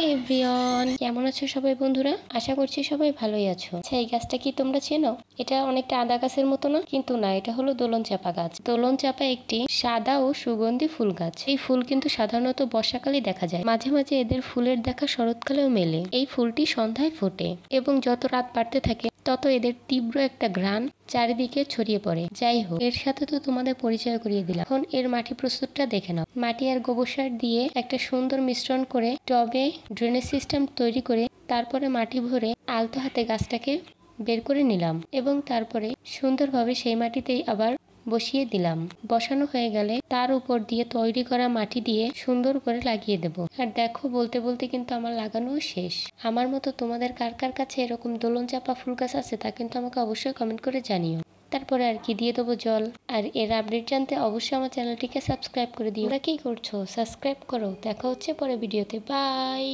Everyone, কেমন আছো সবাই বন্ধুরা? আশা করছি সবাই ভালোই আছো। আচ্ছা, এই গাছটা কি তোমরা চেনো? এটা অনেকটা আদা গাছের মতো না, কিন্তু না, এটা হলো দোলন চাপা গাছ। দোলন চাপা একটি সাদা ও সুগন্ধি ফুল গাছ। এই ফুল কিন্তু সাধারণত বর্ষাকালে দেখা যায়। মাঝে মাঝে এদের ফুলের দেখা শরৎকালেও মেলে। এই ফুলটি সন্ধ্যায় ফোটে এবং যত রাত বাড়তে থাকে তত এদের তীব্র একটা ঘ্রাণ চারিদিকে ছড়িয়ে পড়ে। যাই হোক, এর সাথে তো তোমাদের পরিচয় করিয়ে দিলাম। এখন এর মাটি প্রস্তুতটা দেখে নাও। মাটি আর গোবর সার দিয়ে একটা সুন্দর মিশ্রণ করে টবে ড্রেনেজ সিস্টেম তৈরি করে তারপরে মাটি ভরে আলতো হাতে গাছটাকে বের করে নিলাম এবং তারপরে সুন্দরভাবে সেই মাটিতেই আবার বসিয়ে দিলাম। বসানো হয়ে গেলে তার উপর দিয়ে তৈরি করা মাটি দিয়ে সুন্দর করে লাগিয়ে দেব। আর দেখো, বলতে বলতে কিন্তু আমার লাগানো শেষ। আমার মতো তোমাদের কার কার কাছে এরকম দোলন চাপা ফুল গাছ আছে তা কিন্তু আমাকে অবশ্যই কমেন্ট করে জানিও। তারপরে আর কি দিয়ে দেবো জল। আর এর আপডেট জানতে অবশ্যই আমার চ্যানেলটিকে সাবস্ক্রাইব করে দিও। তোমরা কি করছো? সাবস্ক্রাইব করো। দেখা হচ্ছে পরে ভিডিওতে। বাই।